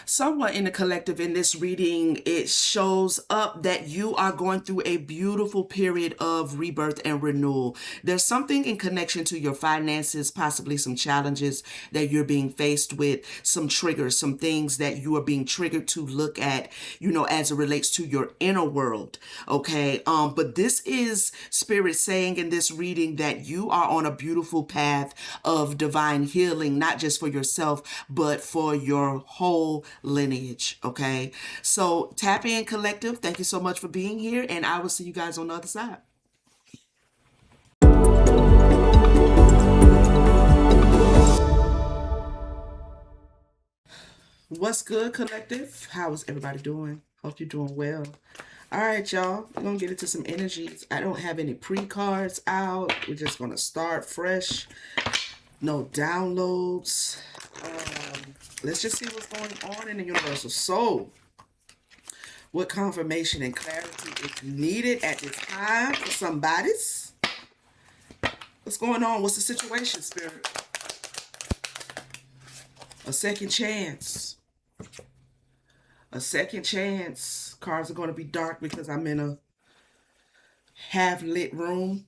Somewhat in the collective in this reading, it shows up that you are going through a beautiful period of rebirth and renewal. There's something in connection to your finances, possibly some challenges that you're being faced with, some triggers, some things that you are being triggered to look at, as it relates to your inner world. Okay. But this is spirit saying in this reading that you are on a beautiful path of divine healing, not just for yourself, but for your whole lineage. Okay. So tap in, collective. Thank you so much for being here. And I will see you guys on the other side. What's good, collective? How is everybody doing? Hope you're doing well. All right, y'all. We're going to get into some energies. I don't have any pre-cards out. We're just going to start fresh. No downloads. Let's just see what's going on in the universal soul. What confirmation and clarity is needed at this time for somebody's? What's going on? What's the situation, Spirit? A second chance. A second chance. Cards are going to be dark because I'm in a half-lit room.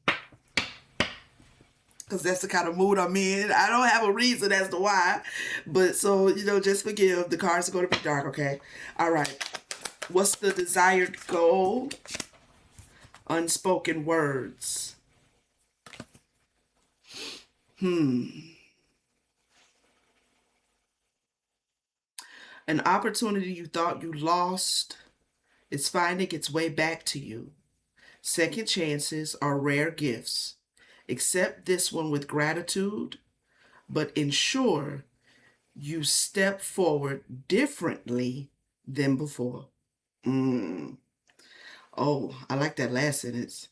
Because that's the kind of mood I'm in. I don't have a reason as to why. But so, just forgive. The cards are going to be dark, okay? All right. What's the desired goal? Unspoken words. An opportunity you thought you lost is finding its way back to you. Second chances are rare gifts. Accept this one with gratitude, but ensure you step forward differently than before. Oh, I like that last sentence.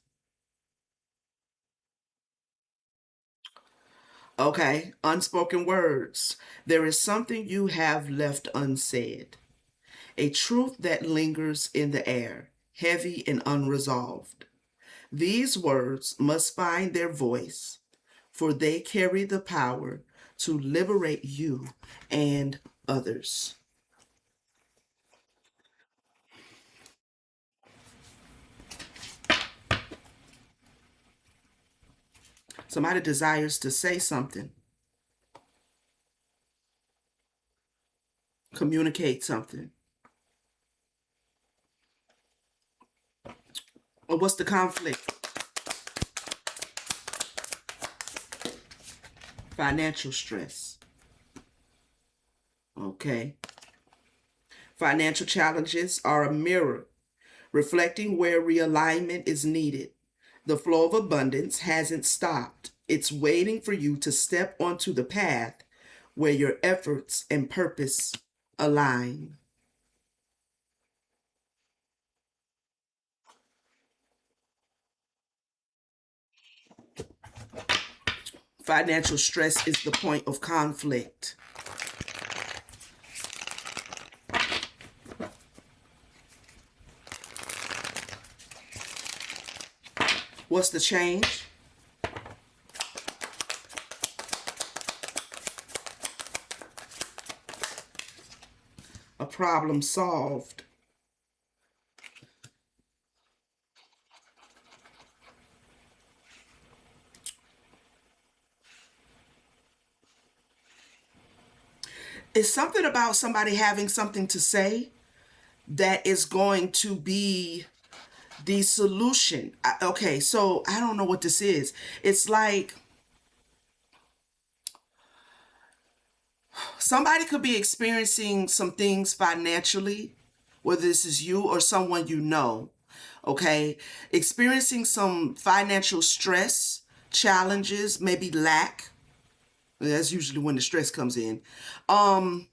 Okay, unspoken words. There is something you have left unsaid. A truth that lingers in the air, heavy and unresolved. These words must find their voice, for they carry the power to liberate you and others. Somebody desires to say something, communicate something. Or what's the conflict? Financial stress. Okay. Financial challenges are a mirror, reflecting where realignment is needed. The flow of abundance hasn't stopped. It's waiting for you to step onto the path where your efforts and purpose align. Financial stress is the point of conflict. What's the change? A problem solved. It's something about somebody having something to say that is going to be the solution. Okay, so I don't know what this is. It's like somebody could be experiencing some things financially, whether this is you or someone you know, okay? Experiencing some financial stress, challenges, maybe lack. That's usually when the stress comes in. Um,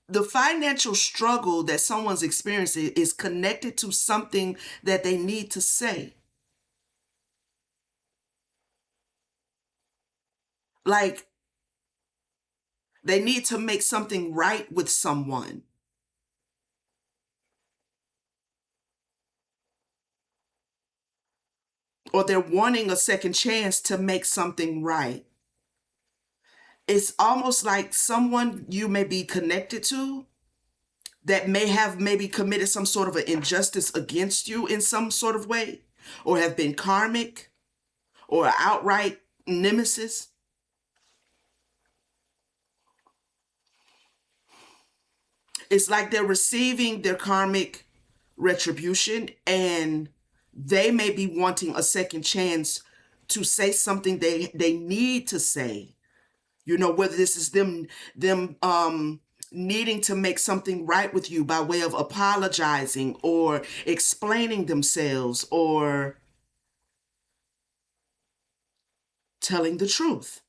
the financial struggle that someone's experiencing is connected to something that they need to say. Like they need to make something right with someone. Or they're wanting a second chance to make something right. It's almost like someone you may be connected to that may have maybe committed some sort of an injustice against you in some sort of way, or have been karmic, or an outright nemesis. It's like they're receiving their karmic retribution, and they may be wanting a second chance to say something they need to say. You know, whether this is them needing to make something right with you by way of apologizing or explaining themselves or telling the truth.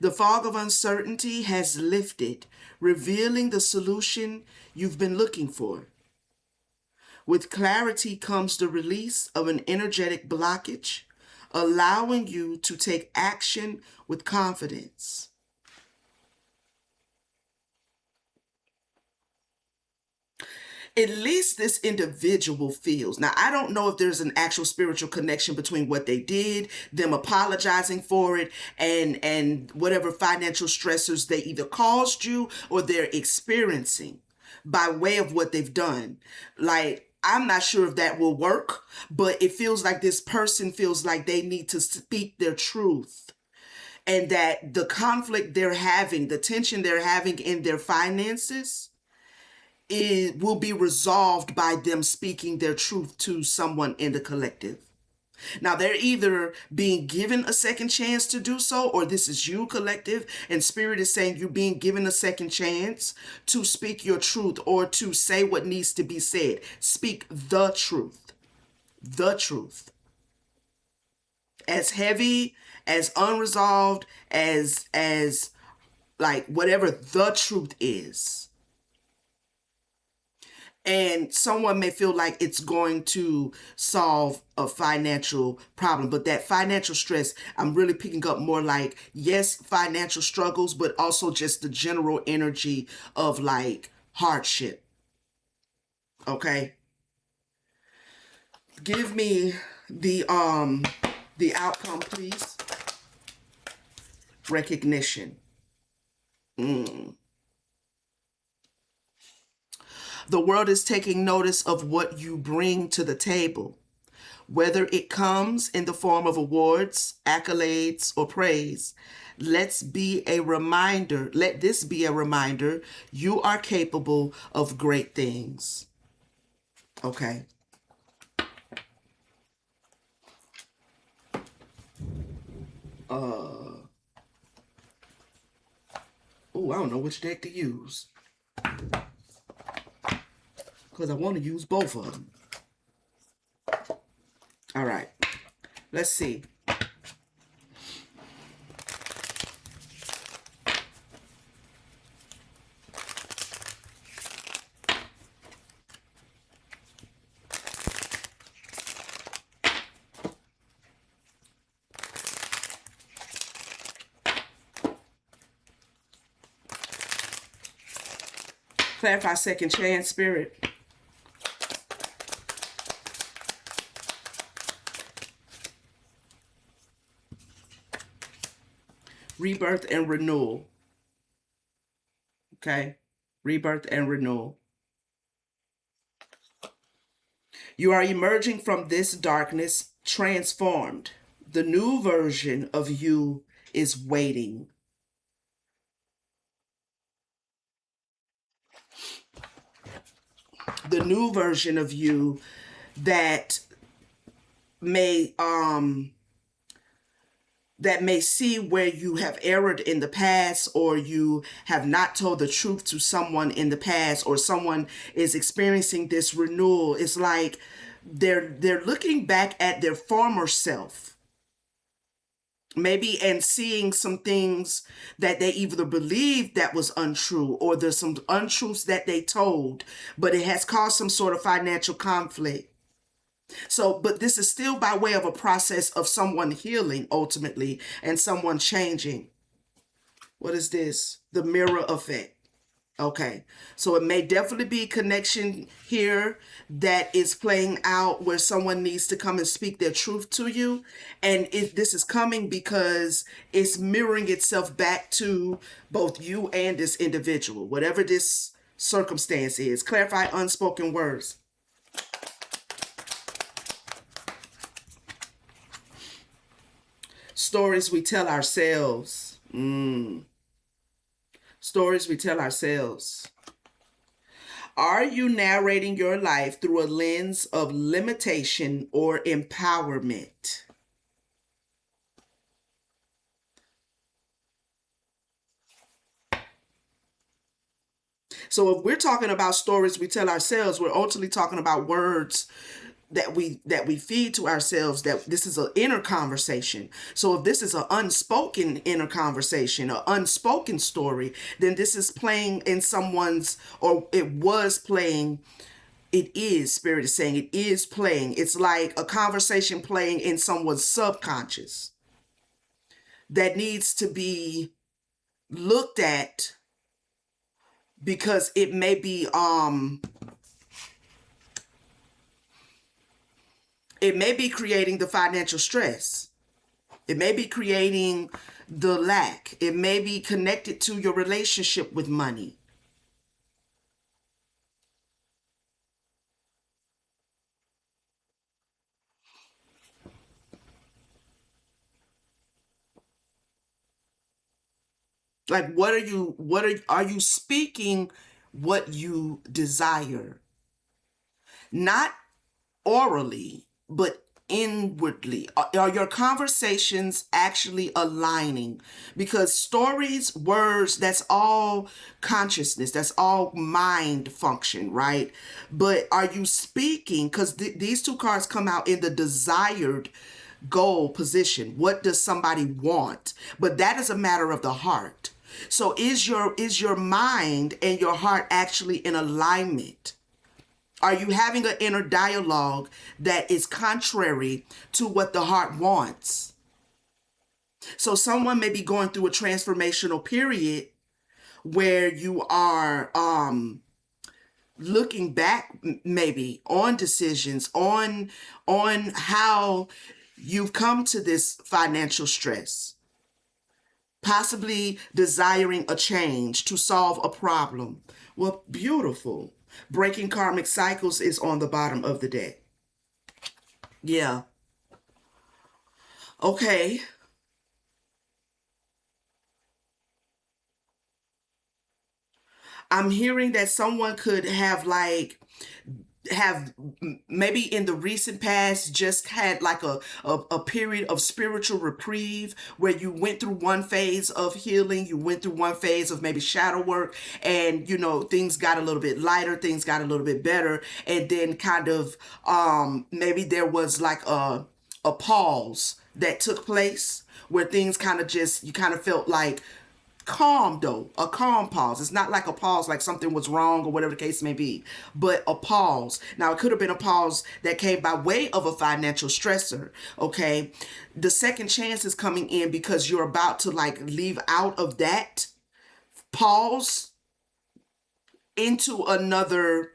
The fog of uncertainty has lifted, revealing the solution you've been looking for. With clarity comes the release of an energetic blockage, allowing you to take action with confidence. At least this individual feels. Now, I don't know if there's an actual spiritual connection between what they did, them apologizing for it, and whatever financial stressors they either caused you or they're experiencing by way of what they've done. Like, I'm not sure if that will work, but it feels like this person feels like they need to speak their truth, and that the conflict they're having, the tension they're having in their finances, it will be resolved by them speaking their truth to someone in the collective. Now, they're either being given a second chance to do so, or this is you, collective, and spirit is saying you're being given a second chance to speak your truth or to say what needs to be said. Speak the truth. The truth. As heavy, as unresolved, as like whatever the truth is. And someone may feel like it's going to solve a financial problem, but that financial stress, I'm really picking up more like, yes, financial struggles, but also just the general energy of like hardship. Okay. Give me the outcome, please. Recognition. The world is taking notice of what you bring to the table, whether it comes in the form of awards, accolades, or praise. Let this be a reminder you are capable of great things. Okay. I don't know which deck to use, because I want to use both of them. All right, let's see. Clarify second chance, spirit. Rebirth and renewal. Okay? Rebirth and renewal. You are emerging from this darkness transformed. The new version of you is waiting. The new version of you that may see where you have erred in the past, or you have not told the truth to someone in the past, or someone is experiencing this renewal. It's like they're looking back at their former self, maybe, and seeing some things that they either believed that was untrue, or there's some untruths that they told, but it has caused some sort of financial conflict. So, but this is still by way of a process of someone healing ultimately and someone changing. What is this? The mirror effect. Okay, so it may definitely be connection here that is playing out where someone needs to come and speak their truth to you. And this is coming because it's mirroring itself back to both you and this individual, whatever this circumstance is. Clarify unspoken words. Stories we tell ourselves. Stories we tell ourselves. Are you narrating your life through a lens of limitation or empowerment? So if we're talking about stories we tell ourselves, we're ultimately talking about words that we feed to ourselves, that this is an inner conversation. So if this is an unspoken inner conversation, an unspoken story, then this is playing in someone's, or it was playing, it is, spirit is saying it is playing. It's like a conversation playing in someone's subconscious that needs to be looked at, because it may be creating the financial stress. It may be creating the lack. It may be connected to your relationship with money. Like, are you speaking what you desire? Not orally, but inwardly. Are your conversations actually aligning? Because stories, words, that's all consciousness, that's all mind function, right? But are you speaking? Because these two cards come out in the desired goal position. What does somebody want? But that is a matter of the heart. So is your mind and your heart actually in alignment? Are you having an inner dialogue that is contrary to what the heart wants? So someone may be going through a transformational period where you are looking back, maybe on decisions, on how you've come to this financial stress, possibly desiring a change to solve a problem. Well, beautiful. Breaking karmic cycles is on the bottom of the deck. Yeah. Okay. I'm hearing that someone could have maybe in the recent past just had like a period of spiritual reprieve where you went through one phase of healing, you went through one phase of maybe shadow work, and things got a little bit lighter, things got a little bit better, and then kind of maybe there was like a pause that took place where things kind of just, you kind of felt like calm, though, a calm pause. It's not like a pause like something was wrong or whatever the case may be, but a pause. Now it could have been a pause that came by way of a financial stressor. Okay, the second chance is coming in because you're about to like leave out of that pause into another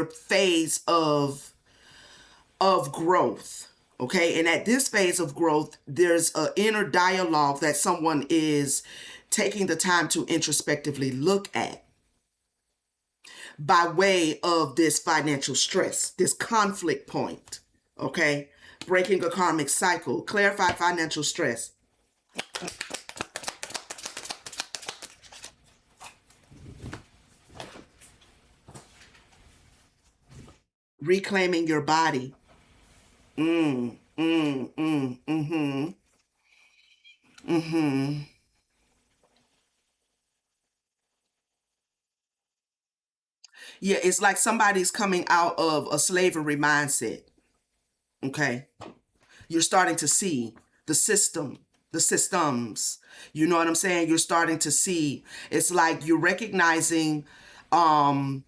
phase of growth. Okay, and at this phase of growth, there's an inner dialogue that someone is taking the time to introspectively look at by way of this financial stress, this conflict point. Okay, breaking a karmic cycle. Clarify financial stress. Reclaiming your body. Mm-hmm. Mm-hmm. Yeah, it's like somebody's coming out of a slavery mindset. Okay. You're starting to see the system, the systems. You know what I'm saying? You're starting to see. It's like you're recognizing um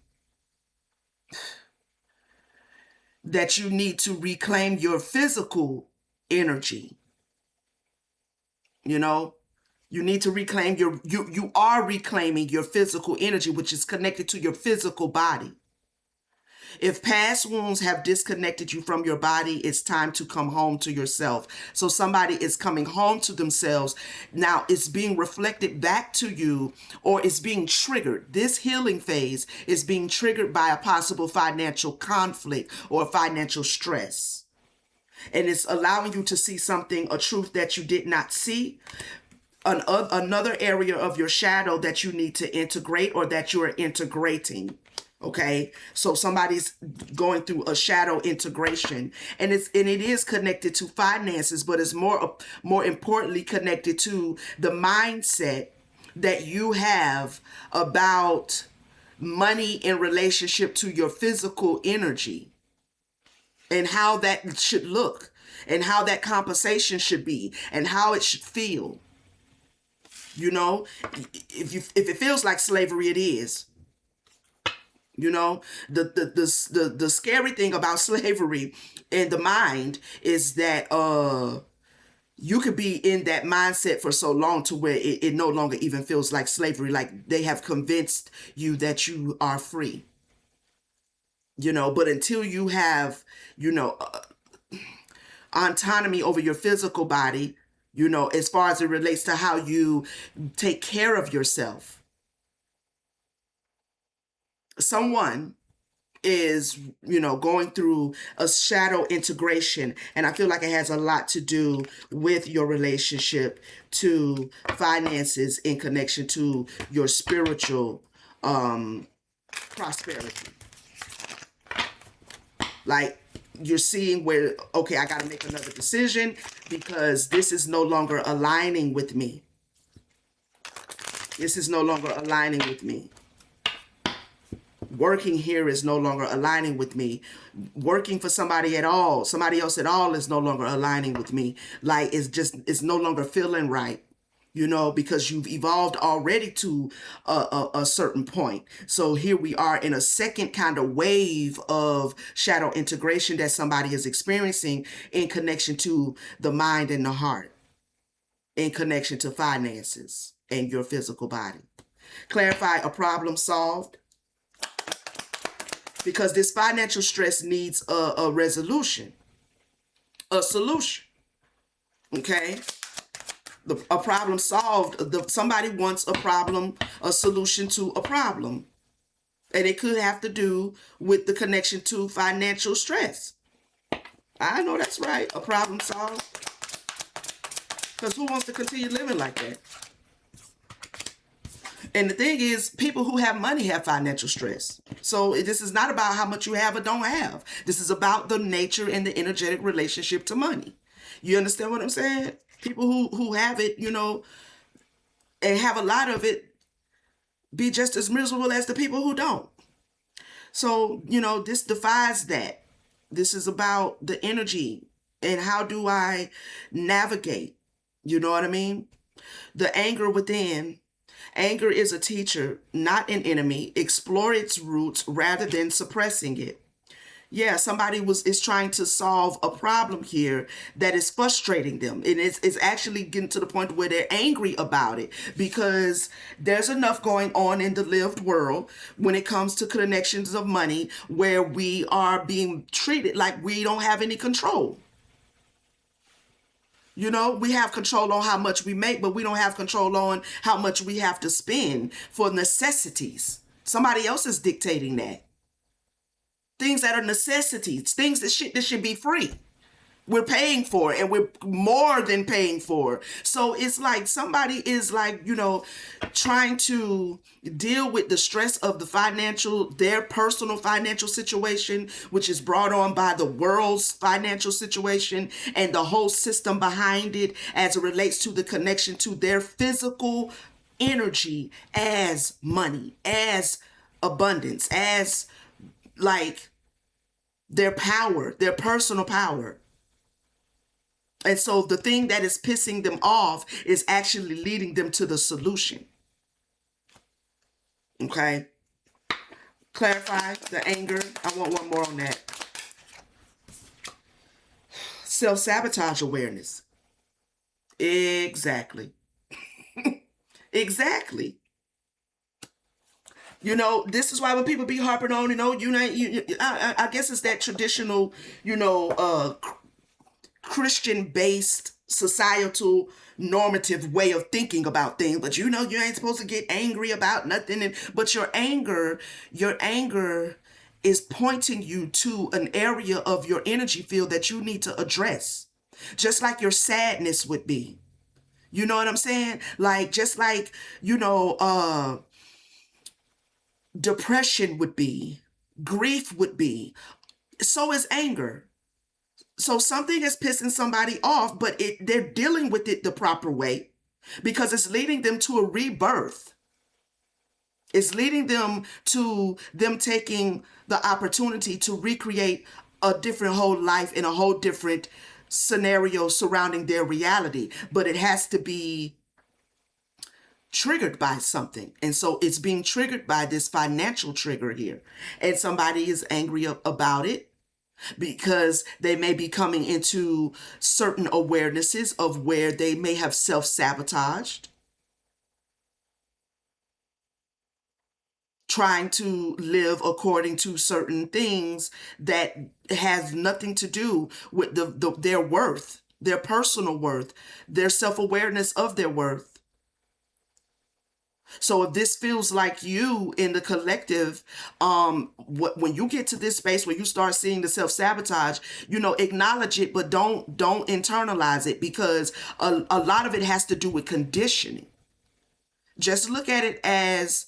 that you need to reclaim your physical energy, you know? You need to reclaim you are reclaiming your physical energy, which is connected to your physical body. If past wounds have disconnected you from your body, it's time to come home to yourself. So somebody is coming home to themselves. Now it's being reflected back to you, or it's being triggered. This healing phase is being triggered by a possible financial conflict or financial stress. And it's allowing you to see something, a truth that you did not see, another area of your shadow that you need to integrate or that you are integrating. Okay, so somebody's going through a shadow integration, and it is connected to finances, but it's more importantly connected to the mindset that you have about money in relationship to your physical energy, and how that should look, and how that compensation should be, and how it should feel. You know, if it feels like slavery, it is. You know, the scary thing about slavery in the mind is that you could be in that mindset for so long to where it no longer even feels like slavery, like they have convinced you that you are free. You know, but until you have, you know, autonomy over your physical body, you know, as far as it relates to how you take care of yourself, someone is, you know, going through a shadow integration, and I feel like it has a lot to do with your relationship to finances in connection to your spiritual prosperity. Like, you're seeing where, okay, I got to make another decision because this is no longer aligning with me. This is no longer aligning with me. Working here is no longer aligning with me. Working for somebody else at all is no longer aligning with me. Like, it's no longer feeling right, you know, because you've evolved already to a certain point. So here we are in a second kind of wave of shadow integration that somebody is experiencing in connection to the mind and the heart, in connection to finances and your physical body. Clarify a problem solved. Because this financial stress needs a resolution, a solution. Okay? A problem solved. Somebody wants a solution to a problem. And it could have to do with the connection to financial stress. I know that's right. A problem solved. Because who wants to continue living like that? And the thing is, people who have money have financial stress. So this is not about how much you have or don't have. This is about the nature and the energetic relationship to money. You understand what I'm saying? People who have it, you know, and have a lot of it, be just as miserable as the people who don't. So, you know, this defies that. This is about the energy and how do I navigate? You know what I mean? The anger within. Anger is a teacher, not an enemy. Explore its roots rather than suppressing it. Yeah, somebody is trying to solve a problem here that is frustrating them. And it's actually getting to the point where they're angry about it because there's enough going on in the lived world when it comes to connections of money where we are being treated like we don't have any control. You know, we have control on how much we make, but we don't have control on how much we have to spend for necessities. Somebody else is dictating that. Things that are necessities, things that should be free. We're paying for it, and we're more than paying for. So it's like somebody is like, you know, trying to deal with the stress of their personal financial situation, which is brought on by the world's financial situation and the whole system behind it as it relates to the connection to their physical energy as money, as abundance, as like their power, their personal power. And so the thing that is pissing them off is actually leading them to the solution. Okay? Clarify the anger. I want one more on that. Self-sabotage awareness. Exactly. Exactly. This is why when people be harping on, I guess it's that traditional, Christian based societal normative way of thinking about things. But you ain't supposed to get angry about nothing. But your anger is pointing you to an area of your energy field that you need to address. Just like your sadness would be. You know what I'm saying? Like, just like, depression would be, grief would be. So is anger. So something is pissing somebody off, but they're dealing with it the proper way because it's leading them to a rebirth. It's leading them to them taking the opportunity to recreate a different whole life in a whole different scenario surrounding their reality. But it has to be triggered by something. And so it's being triggered by this financial trigger here. And somebody is angry about it because they may be coming into certain awarenesses of where they may have self-sabotaged, trying to live according to certain things that has nothing to do with their worth, their personal worth, their self-awareness of their worth. So if this feels like you in the collective, when you get to this space where you start seeing the self-sabotage, acknowledge it, but don't internalize it, because a lot of it has to do with conditioning. Just look at it as,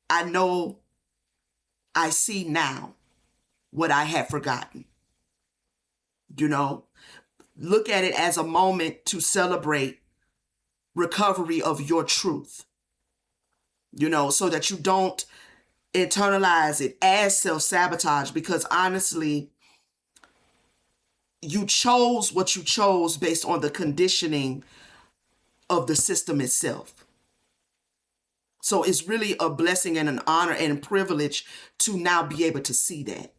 I know, I see now what I had forgotten. Look at it as a moment to celebrate recovery of your truth. So that you don't internalize it as self-sabotage, because honestly, you chose what you chose based on the conditioning of the system itself. So it's really a blessing and an honor and a privilege to now be able to see that.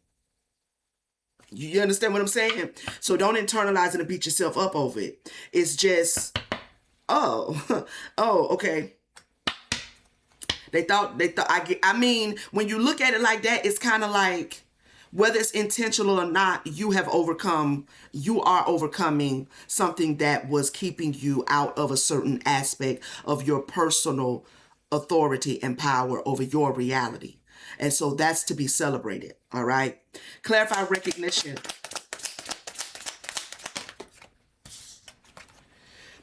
You understand what I'm saying? So don't internalize it and beat yourself up over it. It's just, okay. They thought, I mean, when you look at it like that, it's kind of like, whether it's intentional or not, you are overcoming something that was keeping you out of a certain aspect of your personal authority and power over your reality. And so that's to be celebrated. All right. Clarify recognition.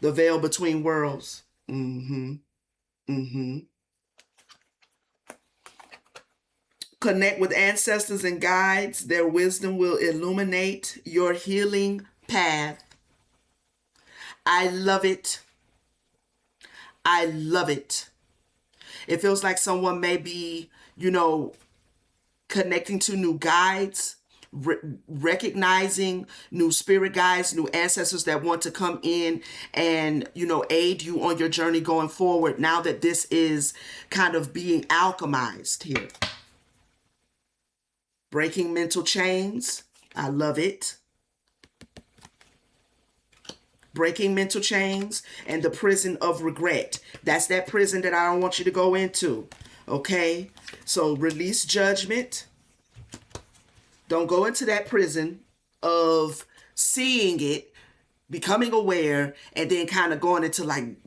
The veil between worlds. Connect with ancestors and guides. Their wisdom will illuminate your healing path. I love it. I love it. It feels like someone may be, connecting to new guides, recognizing new spirit guides, new ancestors that want to come in and, aid you on your journey going forward, now that this is kind of being alchemized here. Breaking mental chains. I love it. Breaking mental chains and the prison of regret. That's that prison that I don't want you to go into. Okay? So release judgment. Don't go into that prison of seeing it, becoming aware, and then kind of going into like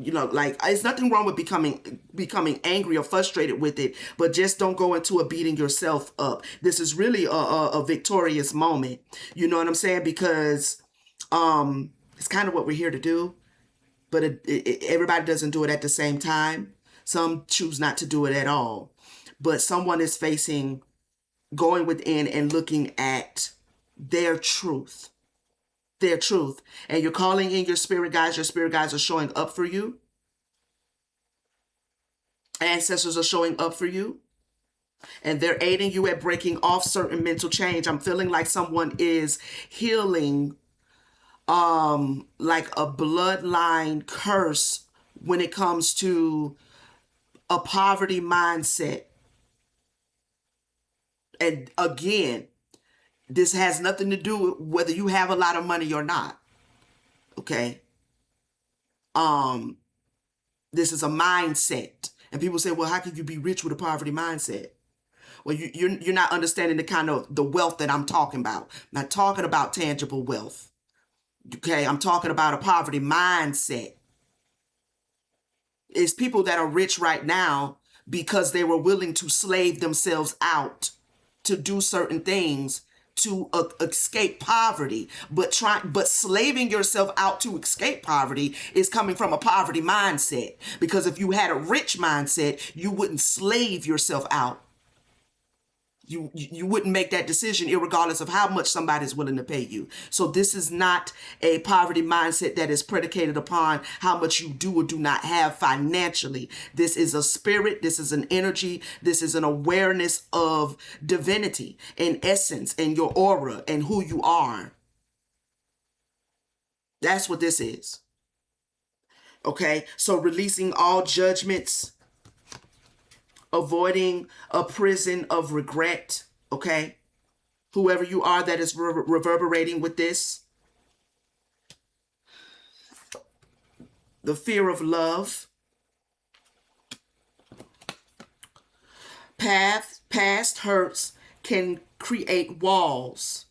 there's nothing wrong with becoming angry or frustrated with it, but just don't go into a beating yourself up. This is really a victorious moment. You know what I'm saying? Because it's kind of what we're here to do, but everybody doesn't do it at the same time. Some choose not to do it at all, but someone is going within and looking at their truth. And you're calling in your spirit guides. Your spirit guides are showing up for you. Ancestors are showing up for you, and they're aiding you at breaking off certain mental change. I'm feeling like someone is healing like a bloodline curse when it comes to a poverty mindset. And again, this has nothing to do with whether you have a lot of money or not. Okay. This is a mindset. And people say, well, how can you be rich with a poverty mindset? Well, you're not understanding the kind of the wealth that I'm talking about. I'm not talking about tangible wealth. Okay, I'm talking about a poverty mindset. It's people that are rich right now because they were willing to slave themselves out to do certain things to escape poverty. But slaving yourself out to escape poverty is coming from a poverty mindset. Because if you had a rich mindset, you wouldn't slave yourself out. You wouldn't make that decision irregardless of how much somebody's willing to pay you. So this is not a poverty mindset that is predicated upon how much you do or do not have financially. This is a spirit, this is an energy, this is an awareness of divinity and essence and your aura and who you are. That's what this is. Okay, so releasing all judgments, avoiding a prison of regret, okay? Whoever you are that is reverberating with this. The fear of love. Past hurts can create walls.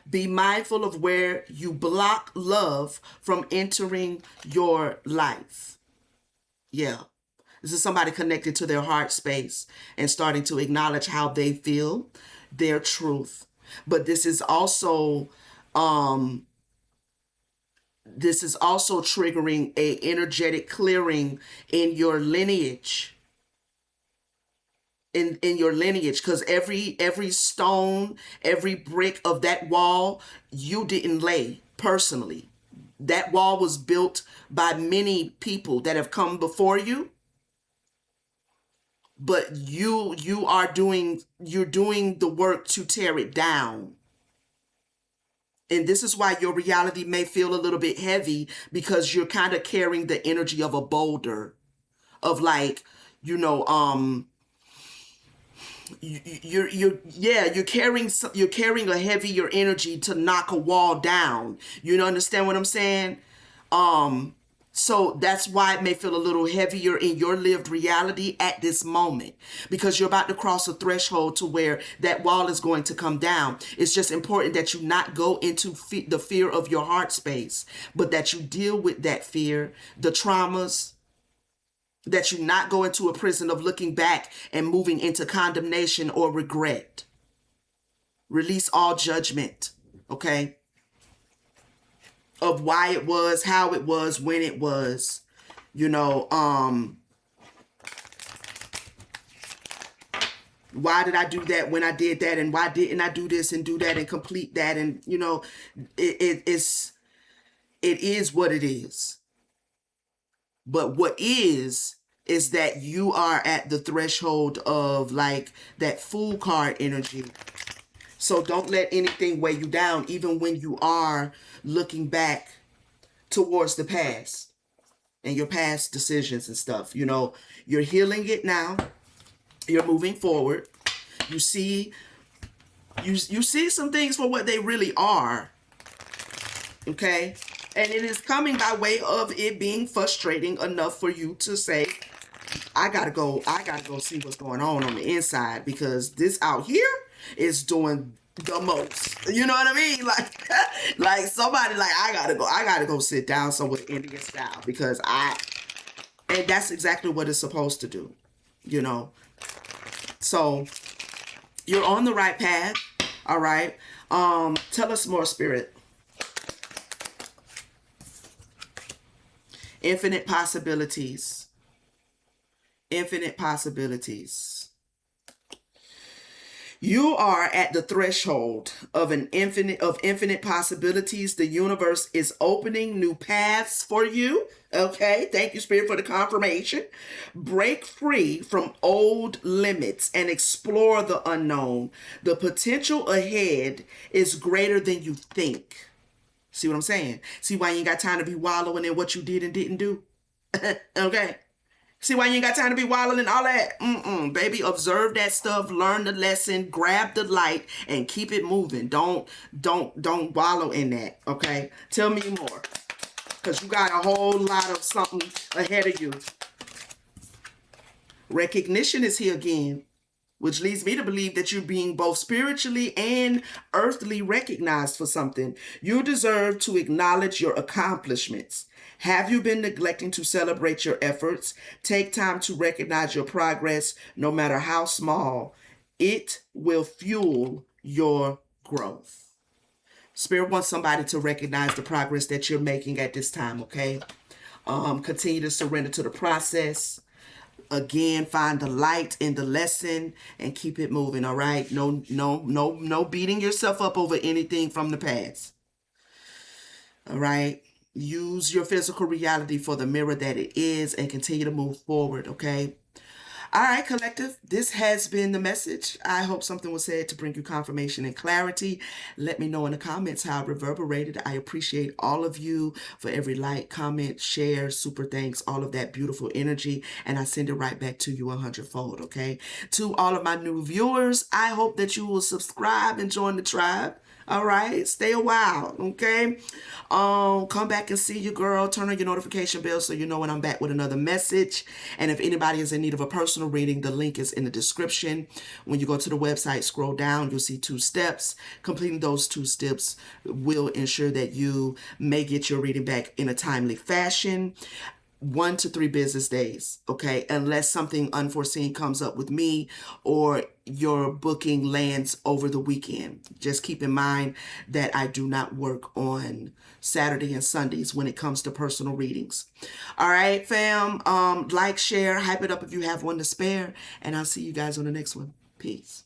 Be mindful of where you block love from entering your life. Yeah. This is somebody connected to their heart space and starting to acknowledge how they feel, their truth. But this is also triggering a energetic clearing in your lineage. In your lineage, because every stone, every brick of that wall, you didn't lay personally. That wall was built by many people that have come before you. But you're doing the work to tear it down. And this is why your reality may feel a little bit heavy, because you're kind of carrying the energy of a boulder, of like, you're carrying a heavier energy to knock a wall down. You understand what I'm saying? So that's why it may feel a little heavier in your lived reality at this moment, because you're about to cross a threshold to where that wall is going to come down. It's just important that you not go into the fear of your heart space, but that you deal with that fear, the traumas, that you not go into a prison of looking back and moving into condemnation or regret. Release all judgment, okay? Of why it was, how it was, when it was, why did I do that when I did that, and why didn't I do this and do that and complete that, and it is what it is. But what is that you are at the threshold of like that Fool card energy. So don't let anything weigh you down, even when you are looking back towards the past and your past decisions and stuff. You're healing it now. You're moving forward. You see some things for what they really are. Okay? And it is coming by way of it being frustrating enough for you to say, I gotta go see what's going on the inside, because this out here is doing the most. You know what I mean? Like somebody like, I gotta go sit down somewhere Indian style, because and that's exactly what it's supposed to do. So you're on the right path. All right. Tell us more, Spirit. Infinite possibilities. Infinite possibilities. You are at the threshold of infinite possibilities. The universe is opening new paths for you. Okay, thank you, Spirit, for the confirmation. Break free from old limits and explore the unknown. The potential ahead is greater than you think. See what I'm saying? See why you ain't got time to be wallowing in what you did and didn't do? Okay. See why you ain't got time to be wallowing and all that? Baby, observe that stuff, learn the lesson, grab the light, and keep it moving. Don't wallow in that, okay? Tell me more, because you got a whole lot of something ahead of you. Recognition is here again, which leads me to believe that you're being both spiritually and earthly recognized for something. You deserve to acknowledge your accomplishments. Have you been neglecting to celebrate your efforts? Take time to recognize your progress, no matter how small. It will fuel your growth. Spirit wants somebody to recognize the progress that you're making at this time, okay? Continue to surrender to the process. Again, find the light in the lesson and keep it moving, all right? No beating yourself up over anything from the past. All right? Use your physical reality for the mirror that it is and continue to move forward, okay? All right, collective, this has been the message. I hope something was said to bring you confirmation and clarity. Let me know in the comments how it reverberated. I appreciate all of you for every like, comment, share, super thanks, all of that beautiful energy. And I send it right back to you 100-fold, okay? To all of my new viewers, I hope that you will subscribe and join the tribe. All right, stay a while, okay? Come back and see you, girl. Turn on your notification bell so you know when I'm back with another message. And if anybody is in need of a personal reading, the link is in the description. When you go to the website, scroll down, you'll see 2 steps. Completing those 2 steps will ensure that you may get your reading back in a timely fashion. 1 to 3 business days, okay? Unless something unforeseen comes up with me or your booking lands over the weekend. Just keep in mind that I do not work on Saturday and Sundays when it comes to personal readings. All right, fam. Like, share, hype it up if you have one to spare. And I'll see you guys on the next one. Peace.